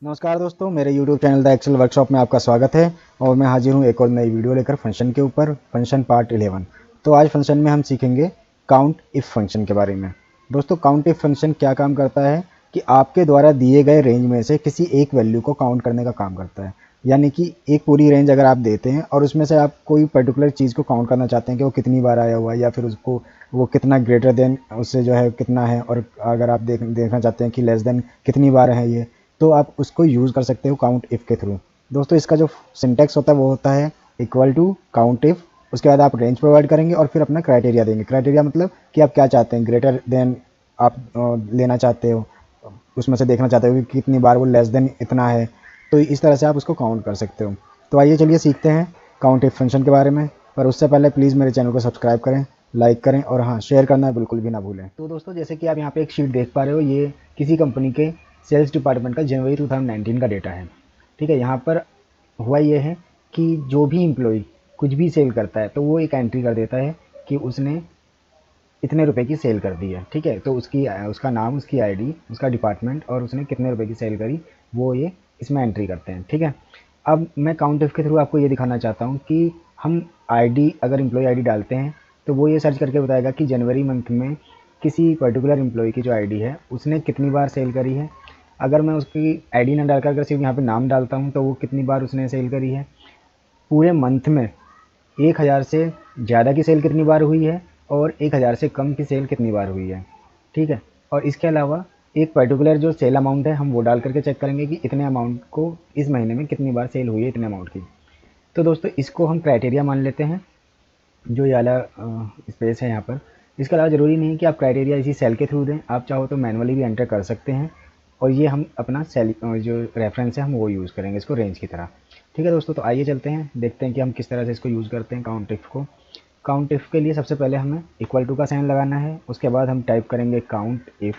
नमस्कार दोस्तों, मेरे YouTube channel the Excel workshop में आपका स्वागत है। और मैं हाजिर हूँ एक और नई वीडियो लेकर फंक्शन के ऊपर, फंक्शन पार्ट 11। तो आज फंक्शन में हम सीखेंगे काउंट इफ़ फंक्शन के बारे में। दोस्तों, काउंट इफ़ फंक्शन क्या काम करता है कि आपके द्वारा दिए गए रेंज में से किसी एक वैल्यू को काउंट करने का काम करता है। यानी कि एक पूरी रेंज अगर आप देते हैं और उसमें से आप कोई पर्टिकुलर चीज़ को काउंट करना चाहते हैं कि वो कितनी बार आया हुआ है, या फिर उसको वो कितना ग्रेटर देन उससे जो है कितना है, और अगर आप देखना चाहते हैं कि लेस देन कितनी बार है ये, तो आप उसको यूज़ कर सकते हो काउंट इफ़ के थ्रू। दोस्तों, इसका जो सिंटेक्स होता है वो होता है इक्वल टू काउंट इफ़, उसके बाद आप रेंज प्रोवाइड करेंगे और फिर अपना क्राइटेरिया देंगे। क्राइटेरिया मतलब कि आप क्या चाहते हैं, ग्रेटर देन आप लेना चाहते हो, उसमें से देखना चाहते हो कि कितनी बार वो लेस देन इतना है। तो इस तरह से आप उसको काउंट कर सकते हो। तो आइए चलिए सीखते हैं काउंट इफ़ फंक्शन के बारे में। पर उससे पहले प्लीज़ मेरे चैनल को सब्सक्राइब करें, लाइक करें और हाँ, शेयर करना बिल्कुल भी ना भूलें। तो दोस्तों, जैसे कि आप यहाँ पे एक शीट देख पा रहे हो, ये किसी कंपनी के सेल्स डिपार्टमेंट का जनवरी 2019 का डेटा है। ठीक है, यहाँ पर हुआ ये है कि जो भी एम्प्लॉय कुछ भी सेल करता है तो वो एक एंट्री कर देता है कि उसने इतने रुपए की सेल कर दी है। ठीक है, तो उसका नाम, उसकी आईडी, उसका डिपार्टमेंट और उसने कितने रुपए की सेल करी, वो ये इसमें एंट्री करते हैं। ठीक है, अब मैं काउंट इफ के थ्रू आपको ये दिखाना चाहता हूँ कि हम आईडी, अगर एम्प्लॉय आईडी डालते हैं तो वो ये सर्च करके बताएगा कि जनवरी मंथ में किसी पर्टिकुलर एम्प्लॉय की जो आईडी है उसने कितनी बार सेल करी है। अगर मैं उसकी आईडी ना डालकर अगर सिर्फ यहाँ पे नाम डालता हूँ तो वो कितनी बार उसने सेल करी है। पूरे मंथ में 1000 से ज़्यादा की सेल कितनी बार हुई है और 1000 से कम की सेल कितनी बार हुई है। ठीक है, और इसके अलावा एक पर्टिकुलर जो सेल अमाउंट है हम वो डाल करके चेक करेंगे कि इतने अमाउंट को इस महीने में कितनी बार सेल हुई है इतने अमाउंट की। तो दोस्तों, इसको हम क्राइटेरिया मान लेते हैं, जो ये वाला स्पेस है यहाँ पर। इसके अलावा ज़रूरी नहीं है कि आप क्राइटेरिया इसी सेल के थ्रू दें, आप चाहो तो मैनुअली भी एंटर कर सकते हैं। और ये हम अपना सेल जो रेफरेंस है हम वो यूज़ करेंगे इसको रेंज की तरह। ठीक है दोस्तों, तो आइए चलते हैं, देखते हैं कि हम किस तरह से इसको यूज़ करते हैं काउंट इफ को। काउंट इफ के लिए सबसे पहले हमें इक्वल टू का साइन लगाना है, उसके बाद हम टाइप करेंगे काउंट इफ।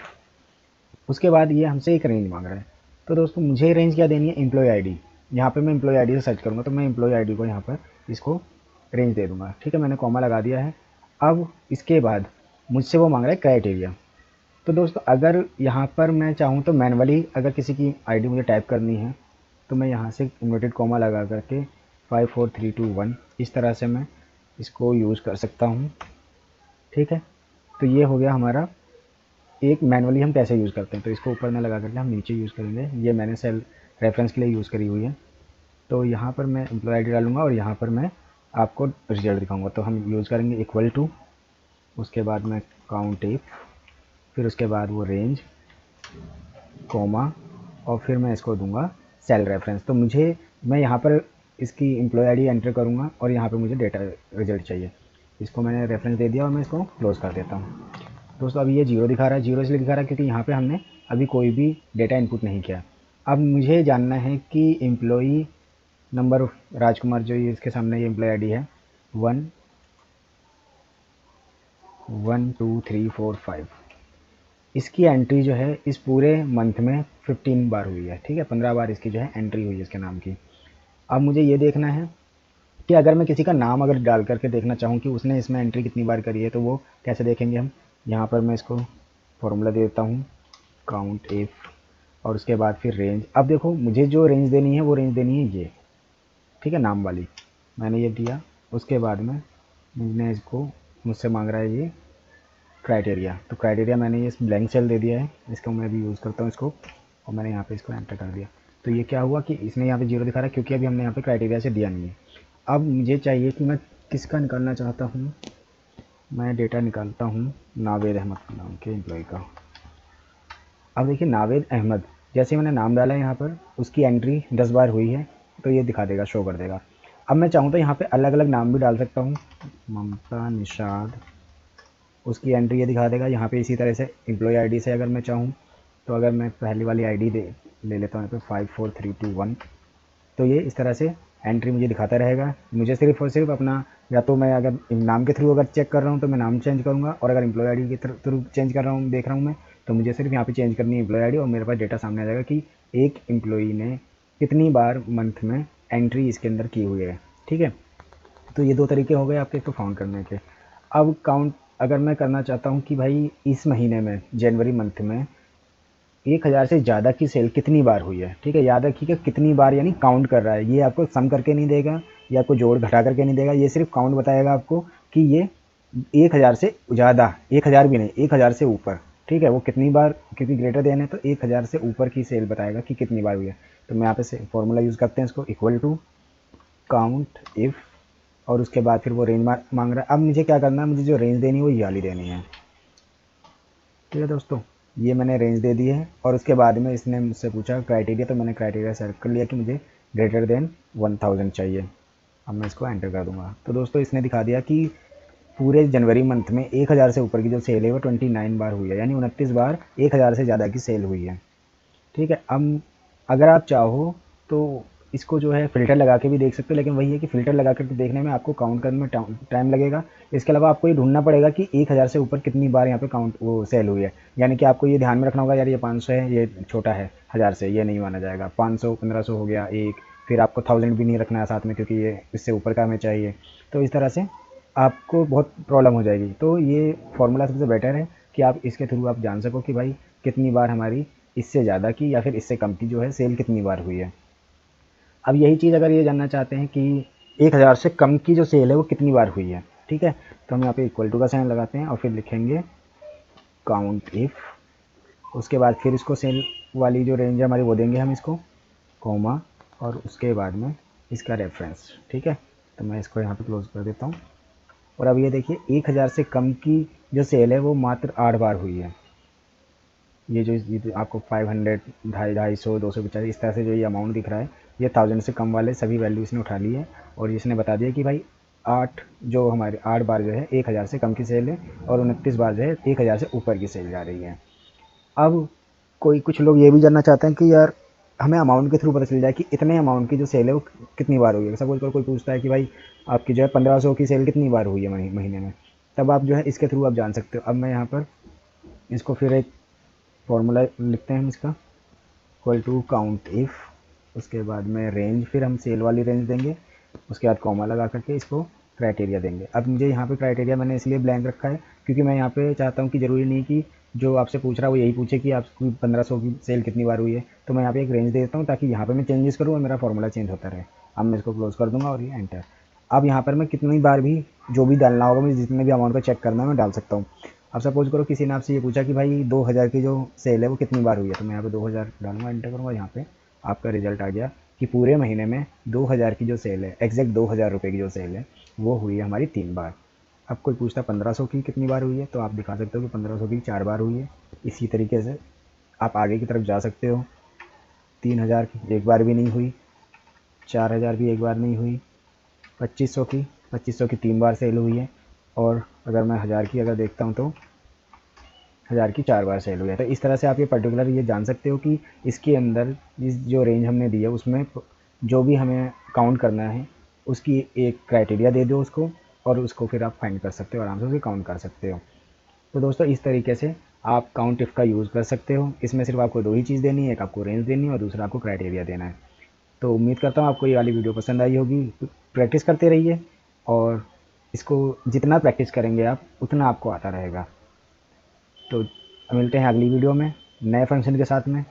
उसके बाद ये हमसे एक रेंज मांग रहा है। तो दोस्तों, मुझे रेंज क्या देनी है, एम्प्लॉय आईडी। यहाँ पे मैं एम्प्लॉय आईडी से सर्च करूँगा तो मैं एम्प्लॉय आईडी को यहाँ पर इसको रेंज दे दूँगा। ठीक है, मैंने कॉमा लगा दिया है। अब इसके बाद मुझसे वो मांग रहा है क्राइटेरिया। तो दोस्तों, अगर यहाँ पर मैं चाहूँ तो मैनुअली अगर किसी की आईडी मुझे टाइप करनी है तो मैं यहाँ से इन्वर्टेड कॉमा लगा करके 5 4 3 2 1 इस तरह से मैं इसको यूज़ कर सकता हूँ। ठीक है, तो ये हो गया हमारा एक मैनुअली हम कैसे यूज़ करते हैं। तो इसको ऊपर में लगा करके हम नीचे यूज़ करेंगे। ये मैंने सेल रेफरेंस के लिए यूज़ करी हुई है। तो यहाँ पर मैं एम्प्लॉय आईडी डालूंगा और यहाँ पर मैं आपको रिजल्ट दिखाऊंगा। तो हम यूज़ करेंगे इक्वल टू, उसके बाद मैं काउंट इफ, फिर उसके बाद वो रेंज, कॉमा, और फिर मैं इसको दूंगा सेल रेफरेंस। तो मैं यहाँ पर इसकी एम्प्लॉय आईडी एंटर करूँगा और यहाँ पर मुझे डेटा रिजल्ट चाहिए। इसको मैंने रेफरेंस दे दिया और मैं इसको क्लोज़ कर देता हूँ। दोस्तों, अभी ये जीरो दिखा रहा है। जीरो इसलिए दिखा रहा है क्योंकि यहाँ पे हमने अभी कोई भी डेटा इनपुट नहीं किया। अब मुझे जानना है कि एम्प्लॉई नंबर राजकुमार, जो ये इसके सामने ये एम्प्लॉय आईडी है 1 1 2 3 4 5, इसकी एंट्री जो है इस पूरे मंथ में 15 बार हुई है। ठीक है, 15 बार इसकी जो है एंट्री हुई है इसके नाम की। अब मुझे ये देखना है कि अगर मैं किसी का नाम अगर डाल करके देखना चाहूँ कि उसने इसमें एंट्री कितनी बार करी है तो वो कैसे देखेंगे हम। यहाँ पर मैं इसको फॉर्मूला दे देता हूँ काउंट इफ, और उसके बाद फिर रेंज। अब देखो, मुझे जो रेंज देनी है वो रेंज देनी है ये। ठीक है, नाम वाली मैंने ये दिया। उसके बाद में मैंने इसको, मुझसे मांग रहा है ये क्राइटेरिया। तो क्राइटेरिया मैंने ये ब्लैंक सेल दे दिया है, इसको मैं भी यूज़ करता हूँ इसको, और मैंने यहाँ पे इसको एंटर कर दिया। तो ये क्या हुआ कि इसने यहाँ पे जीरो दिखा रहा है क्योंकि अभी हमने यहाँ पे क्राइटेरिया से दिया नहीं है। अब मुझे चाहिए कि मैं किसका निकालना चाहता हूँ। मैं डेटा निकालता हूँ नावेद अहमद नाम के एम्प्लॉय का। अब देखिए, नावेद अहमद, जैसे मैंने नाम डाला है यहाँ पर, उसकी एंट्री 10 बार हुई है तो ये दिखा देगा, शो कर देगा। अब मैं चाहूँ तो यहाँ पे अलग अलग नाम भी डाल सकता हूँ, ममता, निषाद, उसकी एंट्री ये दिखा देगा। यहाँ पे इसी तरह से एम्प्लॉय आईडी से अगर मैं चाहूँ तो अगर मैं पहली वाली आईडी ले लेता हूँ यहाँ पे 5 4 3 2 1, तो ये इस तरह से एंट्री मुझे दिखाता रहेगा। मुझे सिर्फ और सिर्फ अपना, या तो मैं अगर नाम के थ्रू अगर चेक कर रहा हूँ तो मैं नाम चेंज करूँगा, और अगर एम्प्लॉय आईडी के थ्रू चेंज कर रहा हूँ, देख रहा हूँ मैं, तो मुझे सिर्फ यहाँ पे चेंज करनी है एम्प्लॉय आईडी और मेरे पास डेटा सामने आ जाएगा कि एक एम्प्लॉई ने कितनी बार मंथ में एंट्री इसके अंदर की हुई है। ठीक है, तो ये दो तरीके हो गए आपके इसको फाउंड करने के। अब काउंट अगर मैं करना चाहता हूँ कि भाई इस महीने में, जनवरी मंथ में 1000 से ज़्यादा की सेल कितनी बार हुई है, ठीक है। याद रखिएगा कितनी बार यानी काउंट कर रहा है, ये आपको सम करके नहीं देगा, ये आपको जोड़ घटा करके नहीं देगा, ये सिर्फ काउंट बताएगा आपको कि ये 1000 से ज़्यादा, 1000 भी नहीं, 1000 से ऊपर, ठीक है। वो कितनी बार, क्योंकि ग्रेटर देन है तो 1000 से ऊपर की सेल बताएगा कि कितनी बार हुई है। तो मैं यहाँ पे फॉर्मूला यूज़ करते हैं इसको, इक्वल टू काउंट इफ़, और उसके बाद फिर वो रेंज मांग रहा है। अब मुझे क्या करना है, मुझे जो रेंज देनी है वो ये वाली देनी है, ठीक है दोस्तों। ये मैंने रेंज दे दी है और उसके बाद में इसने मुझसे पूछा क्राइटेरिया, तो मैंने क्राइटेरिया सेलेक्ट कर लिया कि मुझे ग्रेटर देन 1000 चाहिए। अब मैं इसको एंटर कर दूंगा। तो दोस्तों इसने दिखा दिया कि पूरे जनवरी मंथ में 1000 से ऊपर की जो सेल है वो 29 बार हुई है, यानी 29 बार 1000 से ज़्यादा की सेल हुई है, ठीक है। अब अगर आप चाहो तो इसको जो है फ़िल्टर लगा के भी देख सकते हो, लेकिन वही है कि फ़िल्टर लगा कर देखने में आपको काउंट करने में टाइम लगेगा। इसके अलावा आपको ये ढूंढना पड़ेगा कि 1000 से ऊपर कितनी बार यहाँ पे काउंट वो सेल हुई है, यानी कि आपको ये ध्यान में रखना होगा यार ये 500 है, ये छोटा है 1000 से, ये नहीं माना जाएगा। 500 1500 हो गया एक, फिर आपको 1000 भी नहीं रखना है साथ में, क्योंकि ये इससे ऊपर का हमें चाहिए। तो इस तरह से आपको बहुत प्रॉब्लम हो जाएगी। तो ये फार्मूला सबसे बेटर है कि आप इसके थ्रू आप जान सको कि भाई कितनी बार हमारी इससे ज़्यादा की या फिर इससे कम की जो है सेल कितनी बार हुई है। अब यही चीज़ अगर ये जानना चाहते हैं कि 1000 से कम की जो सेल है वो कितनी बार हुई है, ठीक है। तो हम यहाँ पे इक्वल टू का साइन लगाते हैं और फिर लिखेंगे काउंट इफ़, उसके बाद फिर इसको सेल वाली जो रेंज है हमारी वो देंगे हम इसको, कॉमा, और उसके बाद में इसका रेफरेंस, ठीक है। तो मैं इसको यहाँ पे क्लोज कर देता हूँ। और अब ये देखिए 1000 से कम की जो सेल है वो मात्र 8 बार हुई है। ये जो आपको 500, 250, 250 इस तरह से जो ये अमाउंट दिख रहा है, ये 1000 से कम वाले सभी वैल्यू इसने उठा ली है। और इसने बता दिया कि भाई 8 जो हमारे 8 बार जो है 1000 से कम की सेल है, और 29 बार जो है 1000 से ऊपर की सेल जा रही है। अब कुछ लोग ये भी जानना चाहते हैं कि यार हमें अमाउंट के थ्रू पता चल जाए कि इतने अमाउंट की जो सेल है वो कितनी बार हुई है। सपोज कोई पूछता है कि भाई आपकी जो है 1500 की सेल कितनी बार हुई है महीने में, तब आप जो है इसके थ्रू आप जान सकते हो। अब मैं यहाँ पर इसको फिर एक फॉर्मूला लिखते हैं हम इसका, इक्वल टू काउंट इफ़, उसके बाद में रेंज, फिर हम सेल वाली रेंज देंगे, उसके बाद कॉमा लगा करके इसको क्राइटेरिया देंगे। अब मुझे यहाँ पे क्राइटेरिया मैंने इसलिए ब्लैंक रखा है क्योंकि मैं यहाँ पे चाहता हूँ कि ज़रूरी नहीं कि जो आपसे पूछ रहा है वो यही पूछे कि आपकी 1500 की सेल कितनी बार हुई है। तो मैं यहाँ पे एक रेंज दे देता हूँ ताकि यहाँ पे मैं चेंजेस करूँ और मेरा फॉर्मूला चेंज होता रहे। अब मैं इसको क्लोज कर दूँगा और ये एंटर। अब यहाँ पर मैं कितनी बार भी जो भी डालना होगा, मुझे जितने भी अमाउंट को चेक करना है मैं डाल सकता हूँ। अब सपोज करो किसी ने आपसे ये पूछा कि भाई 2000 की जो सेल है वो कितनी बार हुई है, तो मैं यहाँ पे 2000 डालूंगा, एंटर करूँगा। यहाँ पे आपका रिजल्ट आ गया कि पूरे महीने में 2000 की जो सेल है, एग्जैक्ट 2000 रुपये की जो सेल है वो हुई है हमारी 3 बार। अब कोई पूछता है 1500 की कितनी बार हुई है, तो आप दिखा सकते हो कि 1500 की 4 बार हुई है। इसी तरीके से आप आगे की तरफ जा सकते हो। 3000 की एक बार भी नहीं हुई, 4000 की एक बार नहीं हुई, 2500 की 3 बार सेल हुई है, और अगर मैं 1000 की अगर देखता हूँ तो 1000 की 4 बार सेल हुई है। तो इस तरह से आप ये पर्टिकुलर ये जान सकते हो कि इसके अंदर इस जो रेंज हमने दी है उसमें जो भी हमें काउंट करना है उसकी एक क्राइटेरिया दे दो उसको, और उसको फिर आप फाइंड कर सकते हो, आराम से उसे काउंट कर सकते हो। तो दोस्तों इस तरीके से आप काउंट इफ़ का यूज़ कर सकते हो। इसमें सिर्फ आपको 2 ही चीज़ देनी है, एक आपको रेंज देनी है और दूसरा आपको क्राइटेरिया देना है। तो उम्मीद करता हूँ आपको ये वाली वीडियो पसंद आई होगी। प्रैक्टिस करते रहिए और इसको जितना प्रैक्टिस करेंगे आप उतना आपको आता रहेगा। तो मिलते हैं अगली वीडियो में नए फंक्शन के साथ में।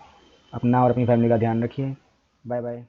अपना और अपनी फैमिली का ध्यान रखिए। Bye bye.